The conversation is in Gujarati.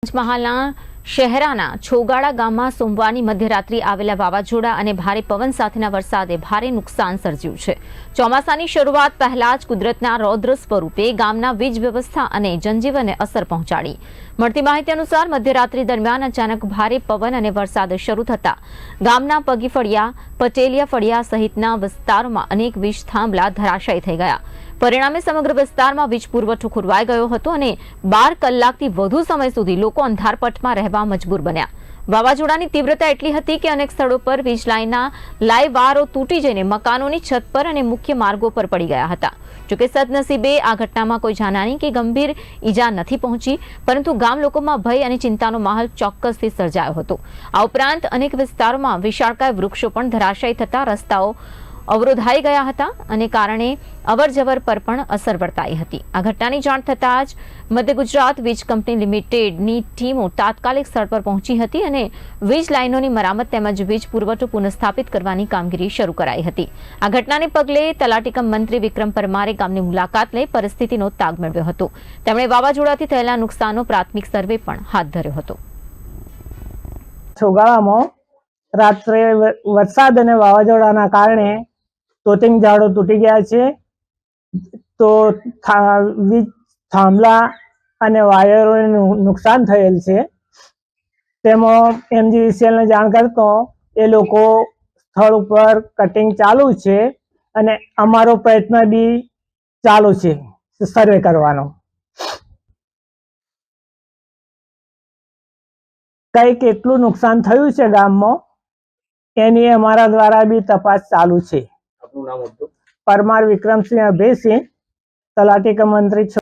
પંચમહાલના શહેરાના છોગાળા ગામમાં સોમવારની મધ્યરાત્રિ આવેલા વાવાઝોડા અને ભારે પવન સાથેના વરસાદે ભારે નુકસાન સર્જ્યું છે। ચોમાસાની શરૂઆત પહેલા જ કુદરતના રૌદ્ર સ્વરૂપે ગામના વીજ વ્યવસ્થા અને જનજીવનને અસર પહોંચાડી। મળતી માહિતી અનુસાર મધ્યરાત્રિ દરમિયાન અચાનક ભારે પવન અને વરસાદ શરૂ થતા ગામના પગી ફળિયા, પટેલિયા ફળિયા સહિતના વિસ્તારોમાં અનેક વીજ થાંભલા ધરાશાયી થઈ ગયા। પરિણામે સમગ્ર વિસ્તારમાં વીજ પુરવઠો ખોરવાઈ ગયો હતો અને 12 કલાકથી વધુ સમય સુધી લોકો અંધારપટમાં રહેવા મજબૂર બન્યા। વાવાઝોડાની તીવ્રતા એટલી હતી કે અનેક સ્થળો પર વીજ લાઇનના લાઇવ વાયરો તૂટી જઈને મકાનોની છત પર અને મુખ્ય માર્ગો પર પડી ગયા હતા। જોકે સદનસીબે આ ઘટનામાં કોઈ જાનહાની કે ગંભીર ઈજા નથી પહોંચી, પરંતુ ગામ લોકોમાં ભય અને ચિંતાનો માહોલ ચોક્કસથી સર્જાયો હતો। આ ઉપરાંત અનેક વિસ્તારોમાં વિશાળકાય વૃક્ષો પણ ધરાશાયી થતા રસ્તાઓ અવરોધાઈ ગયા હતા અને કારણે અવરજવર પર પણ અસર વર્તાઈ હતી। આ ઘટનાની જાણ થતાં જ મધ્ય ગુજરાત વીજ કંપની લિમિટેડની ટીમો તાત્કાલિક સ્થળ પર પહોંચી હતી અને વીજ લાઇનોની મરામત તેમજ વીજ પુરવઠો પુનઃસ્થાપિત કરવાની કામગીરી શરૂ કરાઈ હતી। આ ઘટનાને પગલે તલાટીકમ મંત્રી વિક્રમ પરમારે ગામની મુલાકાત લઈ પરિસ્થિતિનો તાગ મેળવ્યો હતો। તેમણે વાવાઝોડાથી થયેલા નુકસાનનો પ્રાથમિક સર્વે પણ હાથ ધર્યો હતો। છોગાળામાં રાત્રે વરસાદ અને વાવાઝોડાના કારણે તોતિંગ ઝાડો તૂટી ગયા છે, તો વીજ થાંભલા અને વાયરોને નુકસાન થયેલ છે। તેમાં MGVCL ને જાણ કરતો એ લોકો સ્થળ ઉપર કટિંગ ચાલુ છે અને અમારો પ્રયત્ન બી ચાલુ છે સર્વે કરવાનો। કઈ કેટલું નુકસાન થયું છે ગામમાં એની અમારા દ્વારા બી તપાસ ચાલુ છે। પરમાર વિક્રમસિંહ અભયસિંહ, તલાટીકમ મંત્રી।